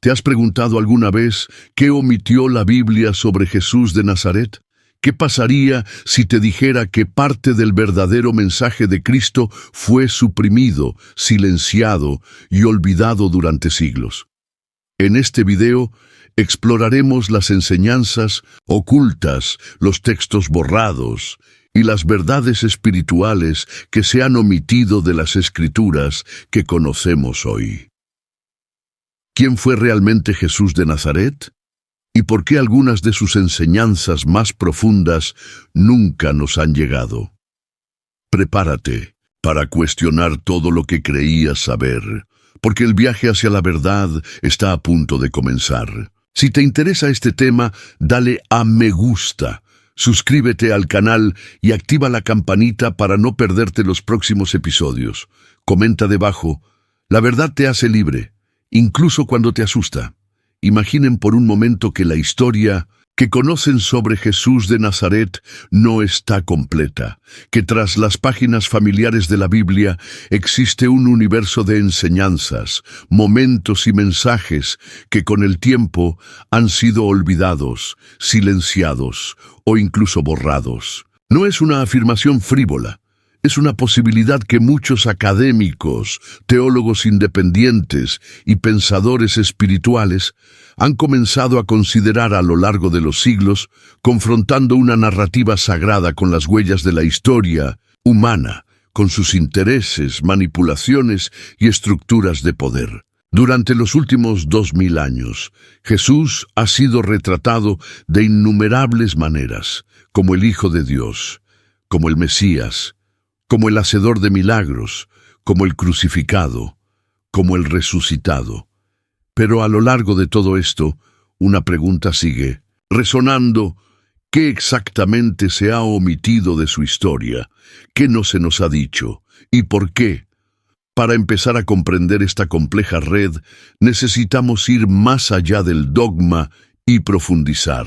¿Te has preguntado alguna vez qué omitió la Biblia sobre Jesús de Nazaret? ¿Qué pasaría si te dijera que parte del verdadero mensaje de Cristo fue suprimido, silenciado y olvidado durante siglos? En este video exploraremos las enseñanzas ocultas, los textos borrados y las verdades espirituales que se han omitido de las Escrituras que conocemos hoy. ¿Quién fue realmente Jesús de Nazaret? ¿Y por qué algunas de sus enseñanzas más profundas nunca nos han llegado? Prepárate para cuestionar todo lo que creías saber, porque el viaje hacia la verdad está a punto de comenzar. Si te interesa este tema, dale a me gusta, suscríbete al canal y activa la campanita para no perderte los próximos episodios. Comenta debajo, la verdad te hace libre, incluso cuando te asusta. Imaginen por un momento que la historia que conocen sobre Jesús de Nazaret no está completa, que tras las páginas familiares de la Biblia existe un universo de enseñanzas, momentos y mensajes que con el tiempo han sido olvidados, silenciados o incluso borrados. No es una afirmación frívola. Es una posibilidad que muchos académicos, teólogos independientes y pensadores espirituales han comenzado a considerar a lo largo de los siglos, confrontando una narrativa sagrada con las huellas de la historia humana, con sus intereses, manipulaciones y estructuras de poder. Durante los últimos 2000 años, Jesús ha sido retratado de innumerables maneras, como el Hijo de Dios, como el Mesías, como el hacedor de milagros, como el crucificado, como el resucitado. Pero a lo largo de todo esto, una pregunta sigue resonando: ¿qué exactamente se ha omitido de su historia? ¿Qué no se nos ha dicho? ¿Y por qué? Para empezar a comprender esta compleja red, necesitamos ir más allá del dogma y profundizar.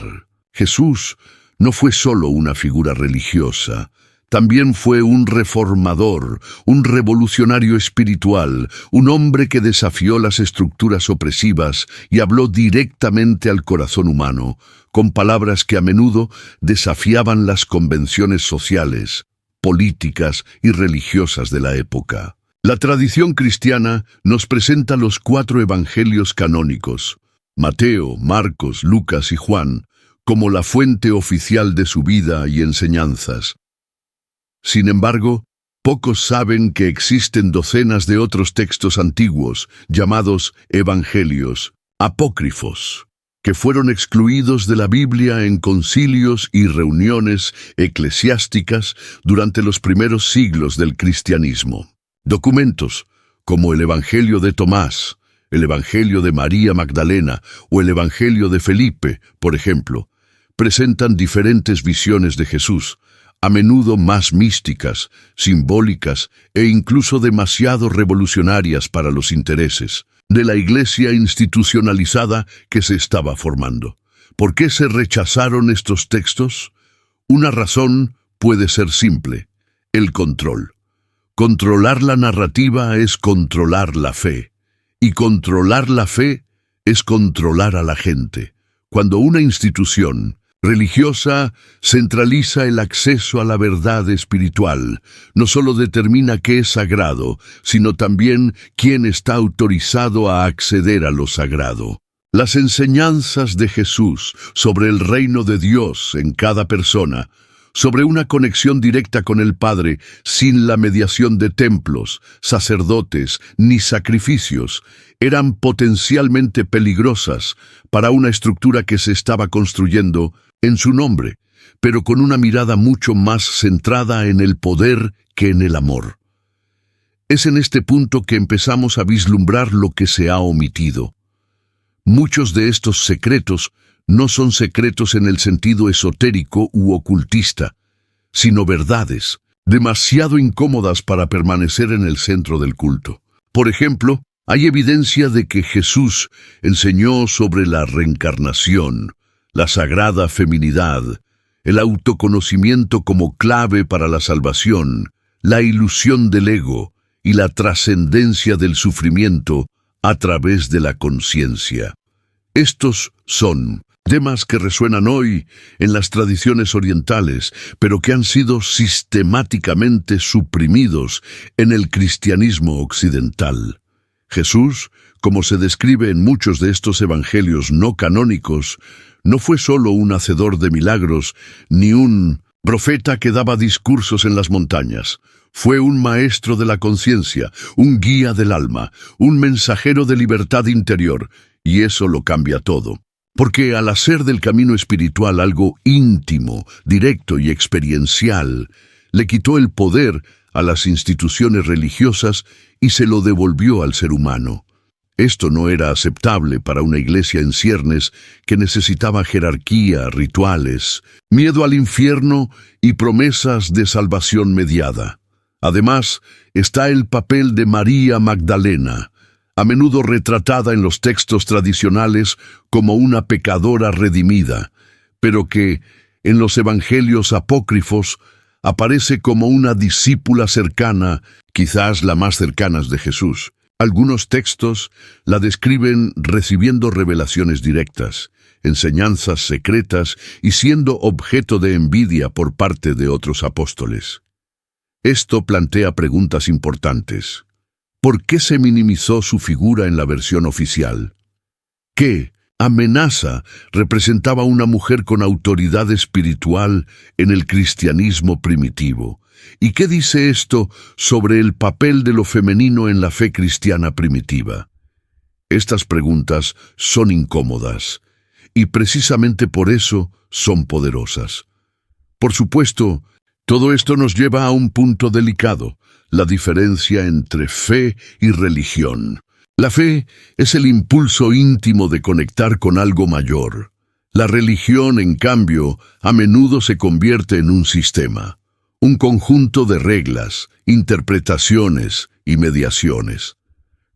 Jesús no fue solo una figura religiosa. También fue un reformador, un revolucionario espiritual, un hombre que desafió las estructuras opresivas y habló directamente al corazón humano, con palabras que a menudo desafiaban las convenciones sociales, políticas y religiosas de la época. La tradición cristiana nos presenta los 4 evangelios canónicos, Mateo, Marcos, Lucas y Juan, como la fuente oficial de su vida y enseñanzas. Sin embargo, pocos saben que existen docenas de otros textos antiguos, llamados evangelios, apócrifos, que fueron excluidos de la Biblia en concilios y reuniones eclesiásticas durante los primeros siglos del cristianismo. Documentos como el Evangelio de Tomás, el Evangelio de María Magdalena o el Evangelio de Felipe, por ejemplo, presentan diferentes visiones de Jesús, a menudo más místicas, simbólicas e incluso demasiado revolucionarias para los intereses de la iglesia institucionalizada que se estaba formando. ¿Por qué se rechazaron estos textos? Una razón puede ser simple: el control. Controlar la narrativa es controlar la fe, y controlar la fe es controlar a la gente. Cuando una institución religiosa centraliza el acceso a la verdad espiritual, no solo determina qué es sagrado, sino también quién está autorizado a acceder a lo sagrado. Las enseñanzas de Jesús sobre el reino de Dios en cada persona, sobre una conexión directa con el Padre sin la mediación de templos, sacerdotes ni sacrificios, eran potencialmente peligrosas para una estructura que se estaba construyendo en su nombre, pero con una mirada mucho más centrada en el poder que en el amor. Es en este punto que empezamos a vislumbrar lo que se ha omitido. Muchos de estos secretos no son secretos en el sentido esotérico u ocultista, sino verdades, demasiado incómodas para permanecer en el centro del culto. Por ejemplo, hay evidencia de que Jesús enseñó sobre la reencarnación, la sagrada feminidad, el autoconocimiento como clave para la salvación, la ilusión del ego y la trascendencia del sufrimiento a través de la conciencia. Estos son temas que resuenan hoy en las tradiciones orientales, pero que han sido sistemáticamente suprimidos en el cristianismo occidental. Jesús, como se describe en muchos de estos evangelios no canónicos, no fue solo un hacedor de milagros, ni un profeta que daba discursos en las montañas. Fue un maestro de la conciencia, un guía del alma, un mensajero de libertad interior, y eso lo cambia todo. Porque al hacer del camino espiritual algo íntimo, directo y experiencial, le quitó el poder a las instituciones religiosas y se lo devolvió al ser humano. Esto no era aceptable para una iglesia en ciernes que necesitaba jerarquía, rituales, miedo al infierno y promesas de salvación mediada. Además, está el papel de María Magdalena, a menudo retratada en los textos tradicionales como una pecadora redimida, pero que, en los evangelios apócrifos, aparece como una discípula cercana, quizás la más cercana de Jesús. Algunos textos la describen recibiendo revelaciones directas, enseñanzas secretas y siendo objeto de envidia por parte de otros apóstoles. Esto plantea preguntas importantes. ¿Por qué se minimizó su figura en la versión oficial? ¿Qué amenaza representaba una mujer con autoridad espiritual en el cristianismo primitivo? ¿Y qué dice esto sobre el papel de lo femenino en la fe cristiana primitiva? Estas preguntas son incómodas, y precisamente por eso son poderosas. Por supuesto, todo esto nos lleva a un punto delicado, la diferencia entre fe y religión. La fe es el impulso íntimo de conectar con algo mayor. La religión, en cambio, a menudo se convierte en un sistema, un conjunto de reglas, interpretaciones y mediaciones.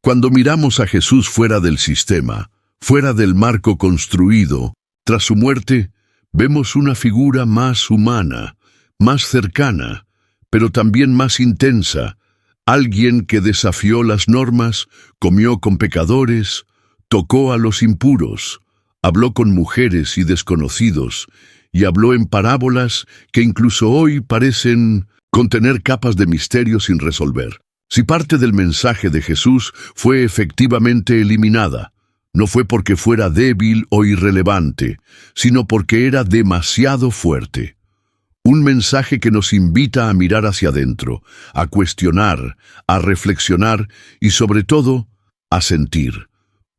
Cuando miramos a Jesús fuera del sistema, fuera del marco construido, tras su muerte, vemos una figura más humana, más cercana, pero también más intensa, alguien que desafió las normas, comió con pecadores, tocó a los impuros, habló con mujeres y desconocidos, y habló en parábolas que incluso hoy parecen contener capas de misterio sin resolver. Si parte del mensaje de Jesús fue efectivamente eliminada, no fue porque fuera débil o irrelevante, sino porque era demasiado fuerte. Un mensaje que nos invita a mirar hacia adentro, a cuestionar, a reflexionar y sobre todo, a sentir.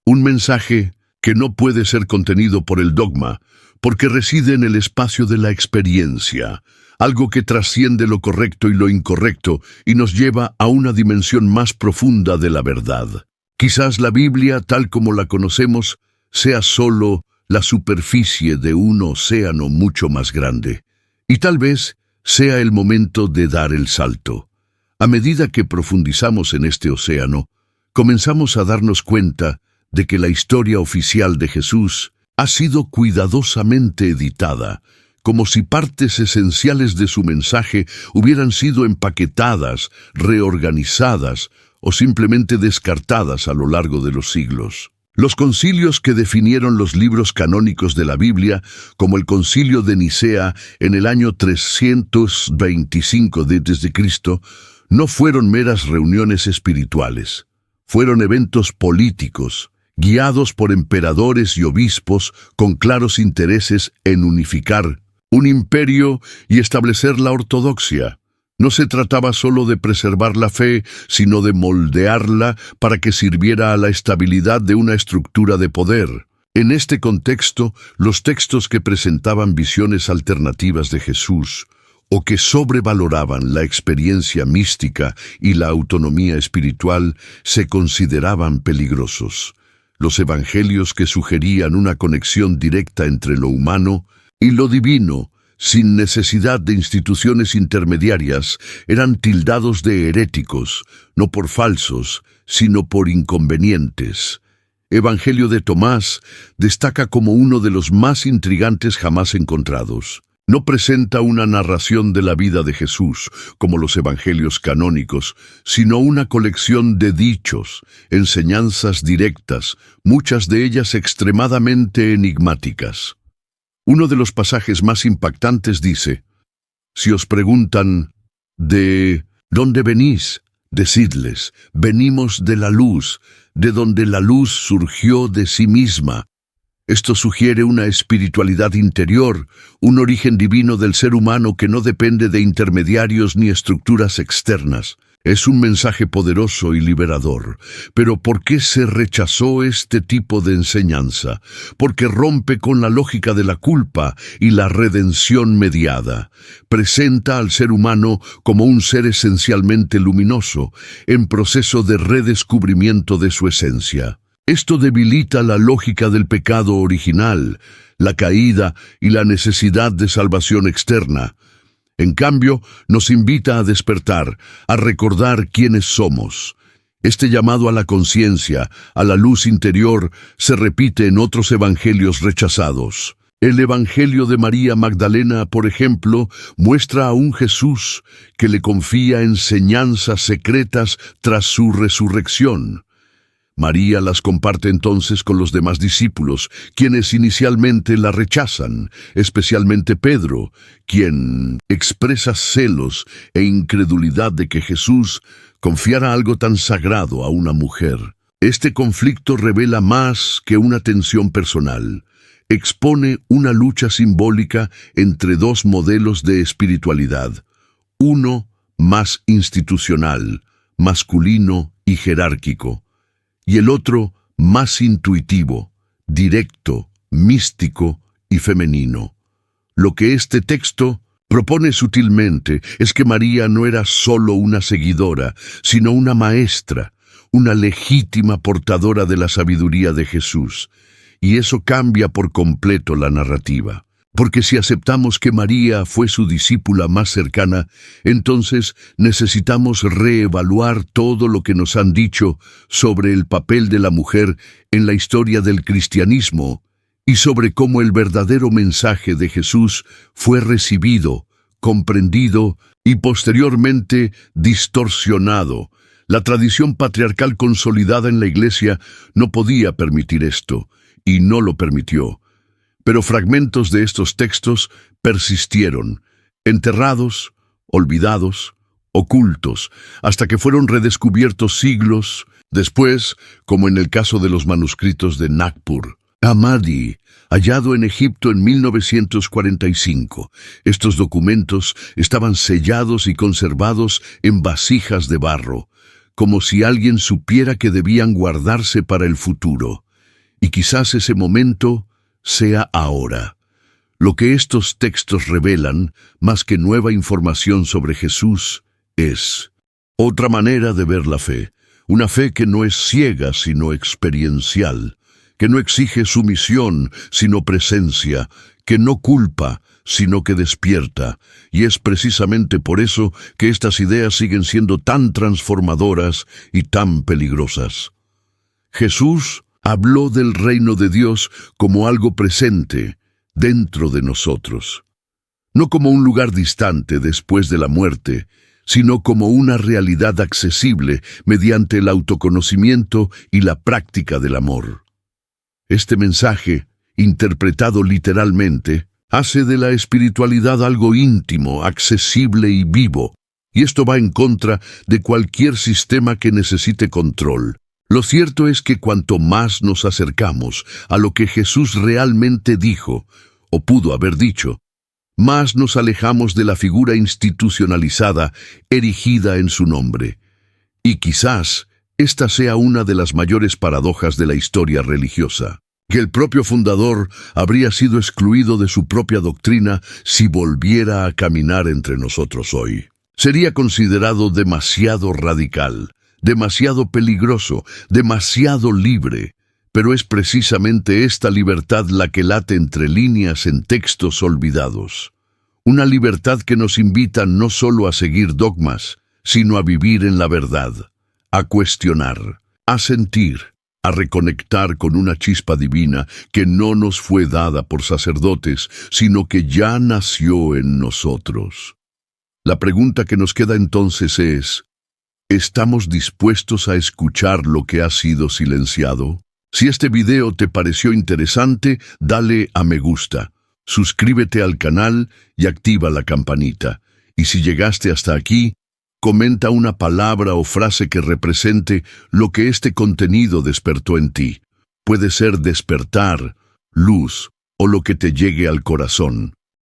Un mensaje que no puede ser contenido por el dogma, porque reside en el espacio de la experiencia, algo que trasciende lo correcto y lo incorrecto y nos lleva a una dimensión más profunda de la verdad. Quizás la Biblia, tal como la conocemos, sea solo la superficie de un océano mucho más grande. Y tal vez sea el momento de dar el salto. A medida que profundizamos en este océano, comenzamos a darnos cuenta de que la historia oficial de Jesús ha sido cuidadosamente editada, como si partes esenciales de su mensaje hubieran sido empaquetadas, reorganizadas o simplemente descartadas a lo largo de los siglos. Los concilios que definieron los libros canónicos de la Biblia, como el Concilio de Nicea en el año 325 d.C., no fueron meras reuniones espirituales. Fueron eventos políticos, guiados por emperadores y obispos con claros intereses en unificar un imperio y establecer la ortodoxia. No se trataba solo de preservar la fe, sino de moldearla para que sirviera a la estabilidad de una estructura de poder. En este contexto, los textos que presentaban visiones alternativas de Jesús, o que sobrevaloraban la experiencia mística y la autonomía espiritual, se consideraban peligrosos. Los evangelios que sugerían una conexión directa entre lo humano y lo divino, sin necesidad de instituciones intermediarias, eran tildados de heréticos, no por falsos, sino por inconvenientes. Evangelio de Tomás destaca como uno de los más intrigantes jamás encontrados. No presenta una narración de la vida de Jesús, como los evangelios canónicos, sino una colección de dichos, enseñanzas directas, muchas de ellas extremadamente enigmáticas. Uno de los pasajes más impactantes dice: si os preguntan, ¿de dónde venís? Decidles, venimos de la luz, de donde la luz surgió de sí misma. Esto sugiere una espiritualidad interior, un origen divino del ser humano que no depende de intermediarios ni estructuras externas. Es un mensaje poderoso y liberador. Pero ¿por qué se rechazó este tipo de enseñanza? Porque rompe con la lógica de la culpa y la redención mediada. Presenta al ser humano como un ser esencialmente luminoso, en proceso de redescubrimiento de su esencia. Esto debilita la lógica del pecado original, la caída y la necesidad de salvación externa. En cambio, nos invita a despertar, a recordar quiénes somos. Este llamado a la conciencia, a la luz interior, se repite en otros evangelios rechazados. El Evangelio de María Magdalena, por ejemplo, muestra a un Jesús que le confía enseñanzas secretas tras su resurrección. María las comparte entonces con los demás discípulos, quienes inicialmente la rechazan, especialmente Pedro, quien expresa celos e incredulidad de que Jesús confiara algo tan sagrado a una mujer. Este conflicto revela más que una tensión personal. Expone una lucha simbólica entre dos modelos de espiritualidad. Uno más institucional, masculino y jerárquico, y el otro más intuitivo, directo, místico y femenino. Lo que este texto propone sutilmente es que María no era solo una seguidora, sino una maestra, una legítima portadora de la sabiduría de Jesús. Y eso cambia por completo la narrativa. Porque si aceptamos que María fue su discípula más cercana, entonces necesitamos reevaluar todo lo que nos han dicho sobre el papel de la mujer en la historia del cristianismo y sobre cómo el verdadero mensaje de Jesús fue recibido, comprendido y posteriormente distorsionado. La tradición patriarcal consolidada en la Iglesia no podía permitir esto, y no lo permitió. Pero fragmentos de estos textos persistieron, enterrados, olvidados, ocultos, hasta que fueron redescubiertos siglos después, como en el caso de los manuscritos de Nagpur Hammadi, hallado en Egipto en 1945. Estos documentos estaban sellados y conservados en vasijas de barro, como si alguien supiera que debían guardarse para el futuro. Y quizás ese momento sea ahora. Lo que estos textos revelan, más que nueva información sobre Jesús, es otra manera de ver la fe, una fe que no es ciega sino experiencial, que no exige sumisión sino presencia, que no culpa sino que despierta, y es precisamente por eso que estas ideas siguen siendo tan transformadoras y tan peligrosas. Jesús habló del reino de Dios como algo presente dentro de nosotros, no como un lugar distante después de la muerte, sino como una realidad accesible mediante el autoconocimiento y la práctica del amor. Este mensaje, interpretado literalmente, hace de la espiritualidad algo íntimo, accesible y vivo, y esto va en contra de cualquier sistema que necesite control. Lo cierto es que cuanto más nos acercamos a lo que Jesús realmente dijo, o pudo haber dicho, más nos alejamos de la figura institucionalizada erigida en su nombre. Y quizás esta sea una de las mayores paradojas de la historia religiosa, que el propio fundador habría sido excluido de su propia doctrina si volviera a caminar entre nosotros hoy. Sería considerado demasiado radical, demasiado peligroso, demasiado libre, pero es precisamente esta libertad la que late entre líneas en textos olvidados. Una libertad que nos invita no solo a seguir dogmas, sino a vivir en la verdad, a cuestionar, a sentir, a reconectar con una chispa divina que no nos fue dada por sacerdotes, sino que ya nació en nosotros. La pregunta que nos queda entonces es, ¿estamos dispuestos a escuchar lo que ha sido silenciado? Si este video te pareció interesante, dale a me gusta, suscríbete al canal y activa la campanita. Y si llegaste hasta aquí, comenta una palabra o frase que represente lo que este contenido despertó en ti. Puede ser despertar, luz o lo que te llegue al corazón.